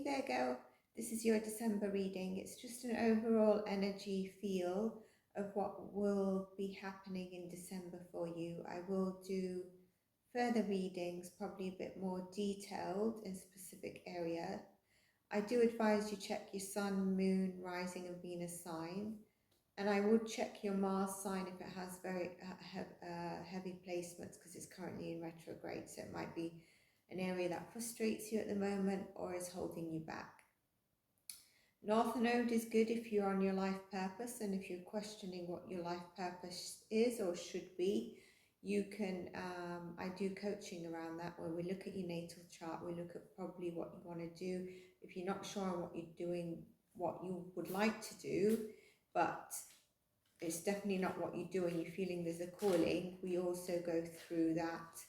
there, girl. This is your December reading. It's just an overall energy feel of what will be happening in December for you. I will do further readings, probably a bit more detailed in specific area. I do advise you check your sun, moon, rising and Venus sign. And I would check your Mars sign if it has very heavy placements, because it's currently in retrograde. So it might be an area that frustrates you at the moment or is holding you back. North Node is good if you're on your life purpose, and if you're questioning what your life purpose is or should be, you can, I do coaching around that, where we look at your natal chart, we look at probably what you want to do. If you're not sure on what you're doing, what you would like to do, but it's definitely not what you do and you're feeling there's a calling, we also go through that.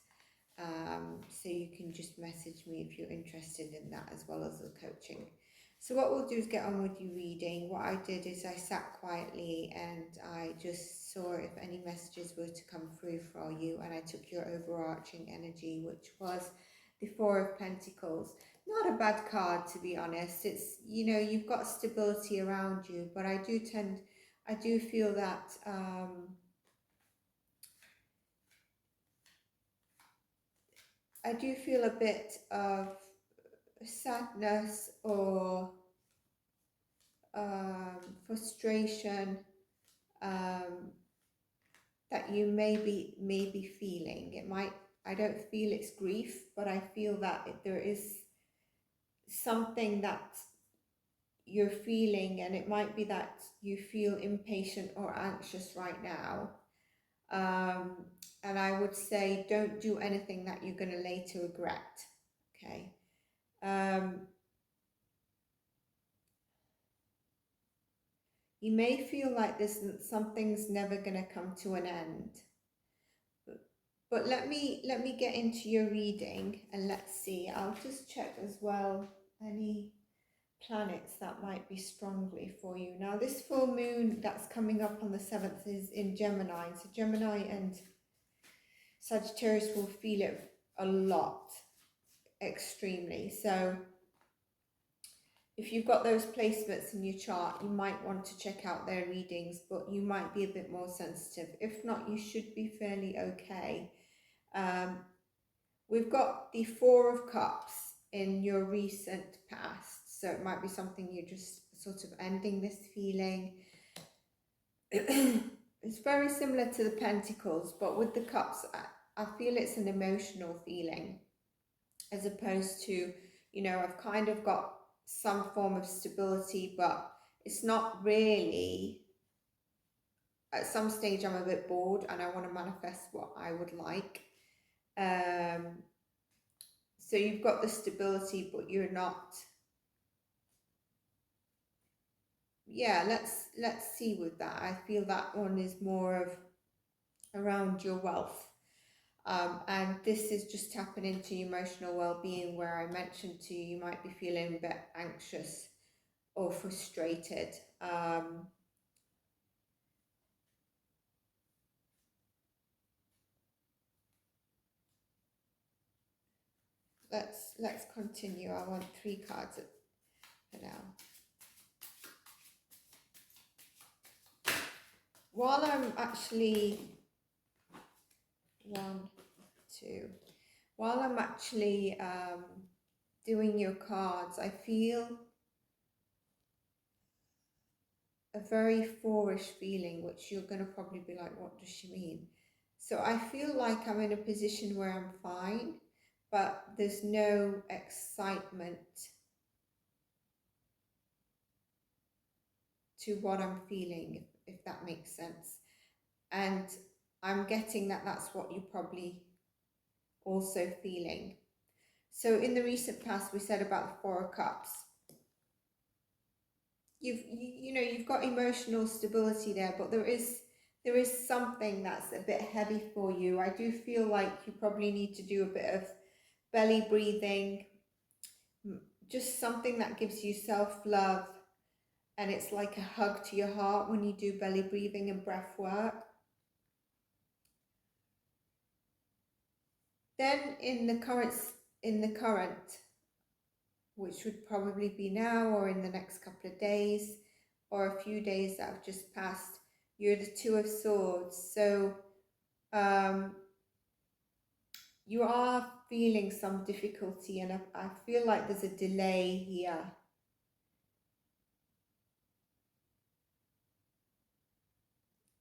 So you can just message me if you're interested in that, as well as the coaching. So what we'll do is get on with your reading. What I did is I sat quietly and I just saw if any messages were to come through for you, and I took your overarching energy, which was the Four of Pentacles. Not a bad card, to be honest. It's, you know, you've got stability around you, but I do feel that I do feel a bit of sadness or frustration that you may be feeling. It might, I don't feel it's grief, but I feel that there is something that you're feeling, and it might be that you feel impatient or anxious right now. And I would say don't do anything that you're going to later regret. Okay. You may feel like something's never going to come to an end. But let me get into your reading and let's see. I'll just check as well any planets that might be strongly for you. Now this full moon that's coming up on the 7th is in Gemini. So Gemini and Sagittarius will feel it a lot, extremely. So if you've got those placements in your chart, you might want to check out their readings, but you might be a bit more sensitive. If not, you should be fairly okay. We've got the Four of Cups in your recent past, so it might be something you're just sort of ending this feeling. It's very similar to the Pentacles, but with the Cups, I feel it's an emotional feeling, as opposed to, you know, I've kind of got some form of stability, but it's not really. At some stage I'm a bit bored and I want to manifest what I would like. So you've got the stability, but you're not. Yeah, let's see with that. I feel that one is more of around your wealth. And this is just tapping into emotional well-being, where I mentioned to you, you might be feeling a bit anxious or frustrated. Let's continue. I want 3 cards for now. While I'm actually while I'm actually doing your cards, I feel a very fourish feeling, which you're going to probably be like, what does she mean? So I feel like I'm in a position where I'm fine, but there's no excitement to what I'm feeling, if that makes sense. And I'm getting that that's what you're probably also feeling. So in the recent past, we said about the Four of Cups. You've got emotional stability there, but there is something that's a bit heavy for you. I do feel like you probably need to do a bit of belly breathing, just something that gives you self-love, and it's like a hug to your heart when you do belly breathing and breath work. Then in the current which would probably be now or in the next couple of days or a few days that have just passed, you're the Two of Swords. So you are feeling some difficulty, and I feel like there's a delay here.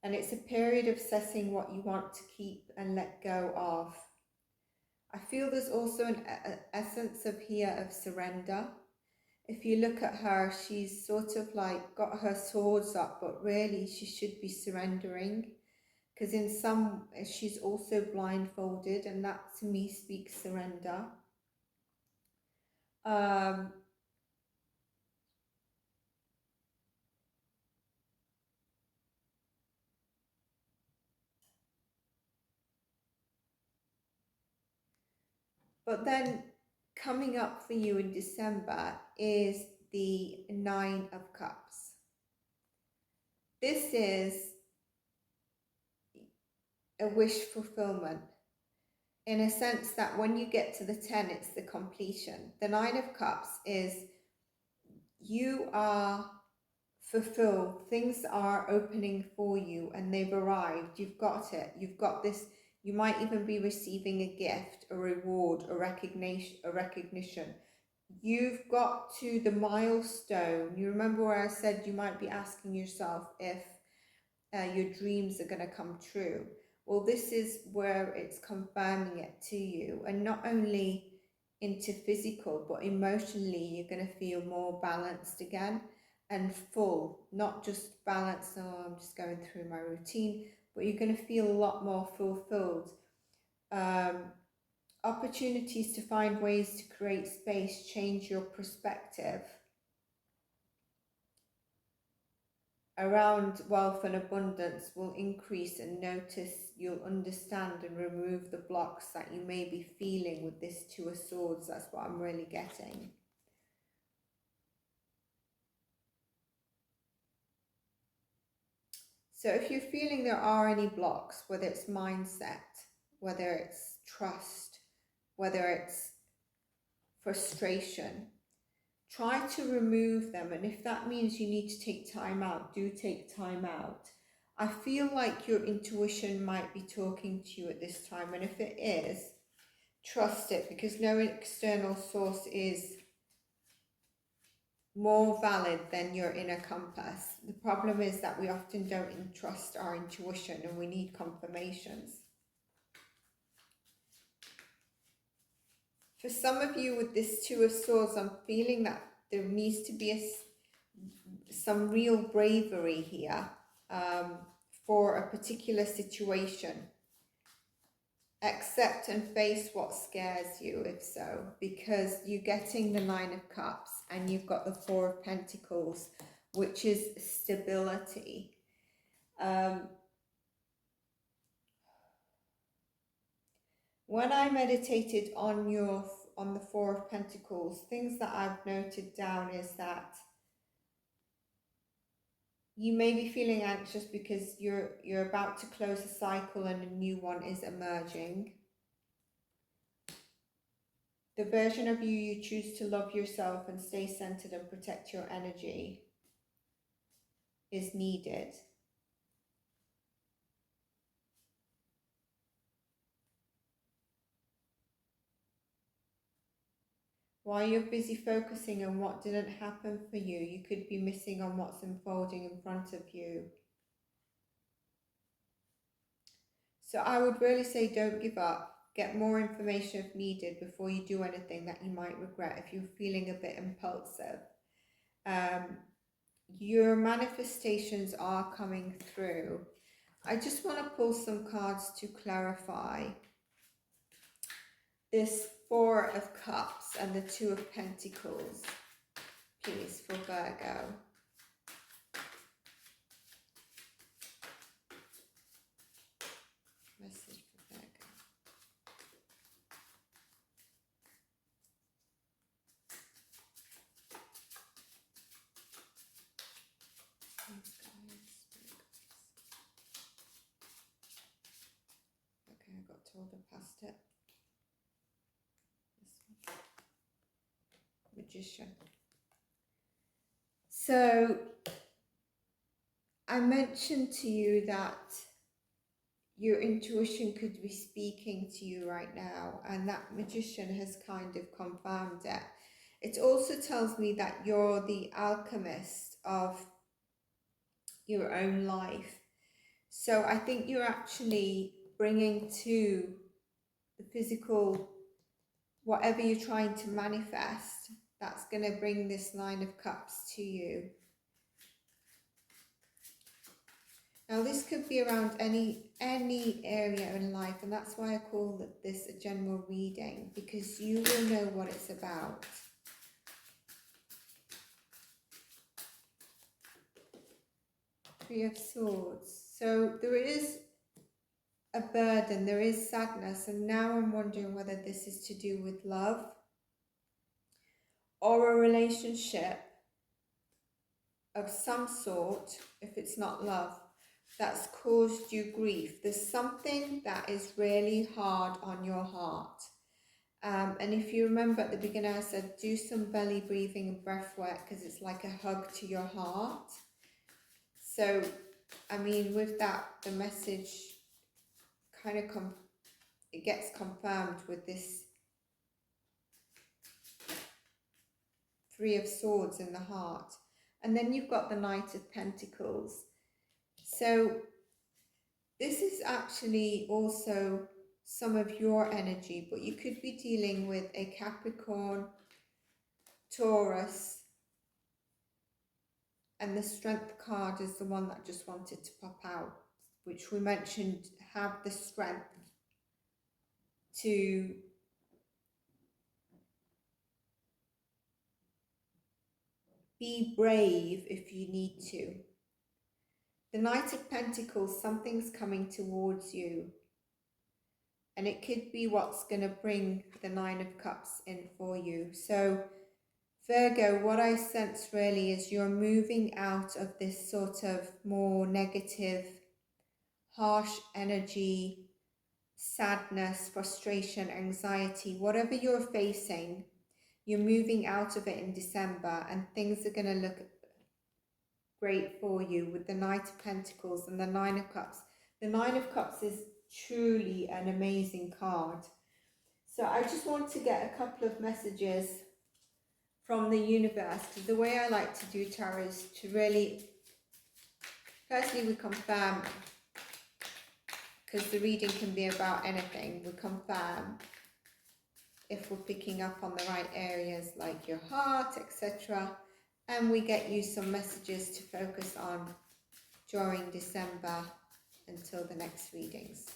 And it's a period of assessing what you want to keep and let go of. I feel there's also an essence of here of surrender. If you look at her, she's sort of like got her swords up, but really she should be surrendering, because in some, she's also blindfolded, and that to me speaks surrender. But then coming up for you in December is the Nine of Cups. This is a wish fulfillment, in a sense that when you get to the 10, it's the completion. The Nine of Cups is you are fulfilled, things are opening for you and they've arrived, you've got it, you've got this. You might even be receiving a gift, a reward, a recognition. You've got to the milestone. You remember where I said you might be asking yourself if your dreams are going to come true. Well, this is where it's confirming it to you, and not only into physical, but emotionally, you're going to feel more balanced again and full, not just balanced, oh, I'm just going through my routine, but you're going to feel a lot more fulfilled. Opportunities to find ways to create space, change your perspective around wealth and abundance will increase, and notice, you'll understand and remove the blocks that you may be feeling with this Two of Swords. That's what I'm really getting. So if you're feeling there are any blocks, whether it's mindset, whether it's trust, whether it's frustration, try to remove them. And if that means you need to take time out, do take time out. I feel like your intuition might be talking to you at this time, and if it is, trust it, because no external source is more valid than your inner compass. The problem is that we often don't trust our intuition, and we need confirmations. For some of you with this Two of Swords, I'm feeling that there needs to be some real bravery here for a particular situation. Accept and face what scares you, if so, because you're getting the Nine of Cups and you've got the Four of Pentacles, which is stability. When I meditated on the Four of Pentacles, things that I've noted down is that you may be feeling anxious because you're about to close a cycle and a new one is emerging. The version of you choose to love yourself and stay centered and protect your energy is needed. While you're busy focusing on what didn't happen for you, you could be missing on what's unfolding in front of you. So I would really say don't give up. Get more information if needed before you do anything that you might regret if you're feeling a bit impulsive. Your manifestations are coming through. I just want to pull some cards to clarify this Four of Cups and the Two of Pentacles, please, for Virgo. Message for Virgo. Okay, I got told I passed it. Magician. So I mentioned to you that your intuition could be speaking to you right now, and that Magician has kind of confirmed it. It also tells me that you're the alchemist of your own life. So I think you're actually bringing to the physical, whatever you're trying to manifest, that's going to bring this Nine of Cups to you. Now this could be around any area in life, and that's why I call this a general reading, because you will know what it's about. Three of Swords. So there is a burden, there is sadness, and now I'm wondering whether this is to do with love or a relationship of some sort, if it's not love, that's caused you grief. There's something that is really hard on your heart. And if you remember at the beginning, I said do some belly breathing and breath work, because it's like a hug to your heart. So, I mean, with that, the message kind of it gets confirmed with this Three of Swords in the heart. And then you've got the Knight of Pentacles. So this is actually also some of your energy, but you could be dealing with a Capricorn, Taurus, and the Strength card is the one that just wanted to pop out, which we mentioned have the strength to be brave if you need to. The Knight of Pentacles, something's coming towards you, and it could be what's going to bring the Nine of Cups in for you. So Virgo, what I sense really is you're moving out of this sort of more negative, harsh energy, sadness, frustration, anxiety, whatever you're facing, you're moving out of it in December, and things are going to look great for you with the Knight of Pentacles and the Nine of Cups. The Nine of Cups is truly an amazing card. So I just want to get a couple of messages from the universe, because the way I like to do tarot is to really, firstly we confirm, because the reading can be about anything, we confirm if we're picking up on the right areas like your heart, etc. And we get you some messages to focus on during December until the next readings.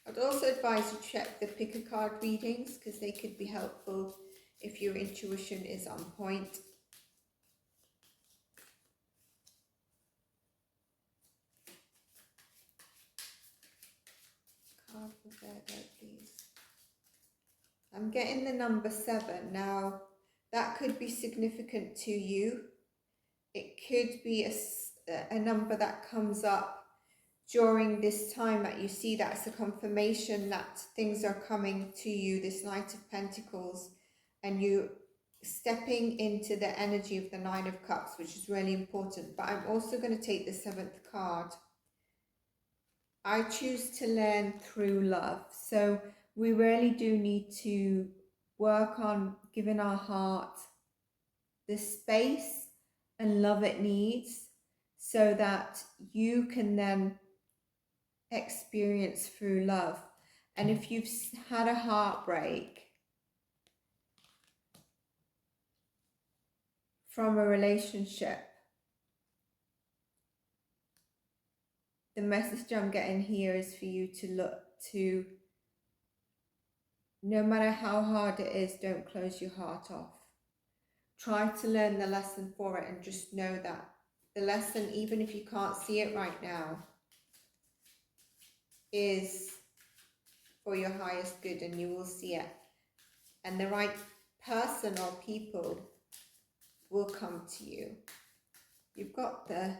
I'd also advise you check the pick a card readings, because they could be helpful if your intuition is on point. Card for Virgo, please. I'm getting the number 7. Now, that could be significant to you. It could be a number that comes up during this time that you see. That's a confirmation that things are coming to you, this Knight of Pentacles, and you stepping into the energy of the Nine of Cups, which is really important. But I'm also going to take the 7th card. I choose to learn through love. So we really do need to work on giving our heart the space and love it needs, so that you can then experience through love. And if you've had a heartbreak from a relationship, the message I'm getting here is for you to look to, no matter how hard it is, don't close your heart off. Try to learn the lesson for it, and just know that the lesson, even if you can't see it right now, is for your highest good, and you will see it. And the right person or people will come to you. You've got the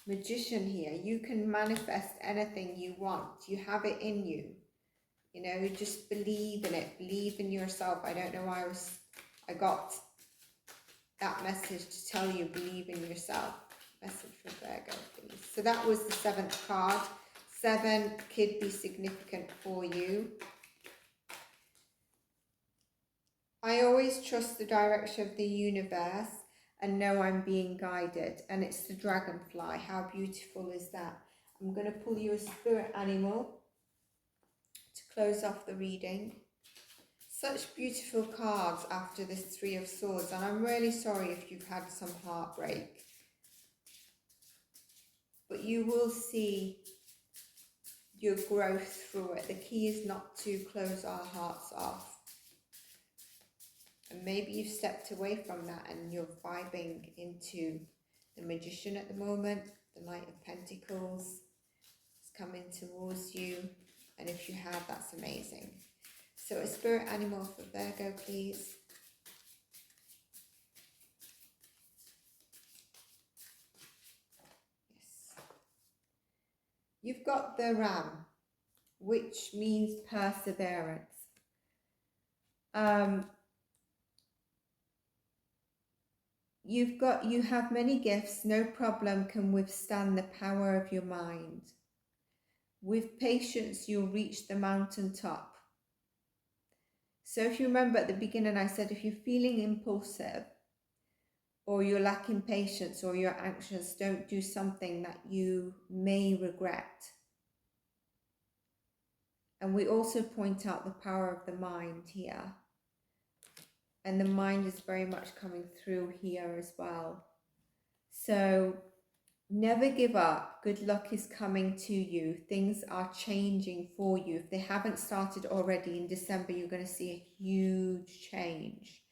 Magician here. You can manifest anything you want. You have it in you. You know, just believe in it. Believe in yourself. I don't know why I got that message to tell you, believe in yourself. Message from Virgo, please. So that was the 7th card. 7 could be significant for you. I always trust the direction of the universe and know I'm being guided. And it's the dragonfly. How beautiful is that? I'm going to pull you a spirit animal to close off the reading. Such beautiful cards after this 3 of Swords. And I'm really sorry if you've had some heartbreak. But you will see your growth through it. The key is not to close our hearts off. And maybe you've stepped away from that and you're vibing into the Magician at the moment. The Knight of Pentacles is coming towards you. And if you have, that's amazing. So a spirit animal for Virgo, please. Yes. You've got the Ram, which means perseverance. You have many gifts, no problem can withstand the power of your mind. With patience, you'll reach the mountaintop. So if you remember at the beginning, I said if you're feeling impulsive or you're lacking patience or you're anxious, don't do something that you may regret. And we also point out the power of the mind here. And the mind is very much coming through here as well. So never give up. Good luck is coming to you. Things are changing for you. If they haven't started already, in December, you're going to see a huge change.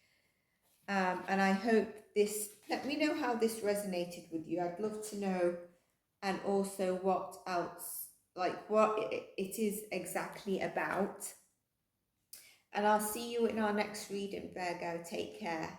And I hope this, let me know how this resonated with you. I'd love to know. And also what else, like what it is exactly about. And I'll see you in our next reading, Virgo. Take care.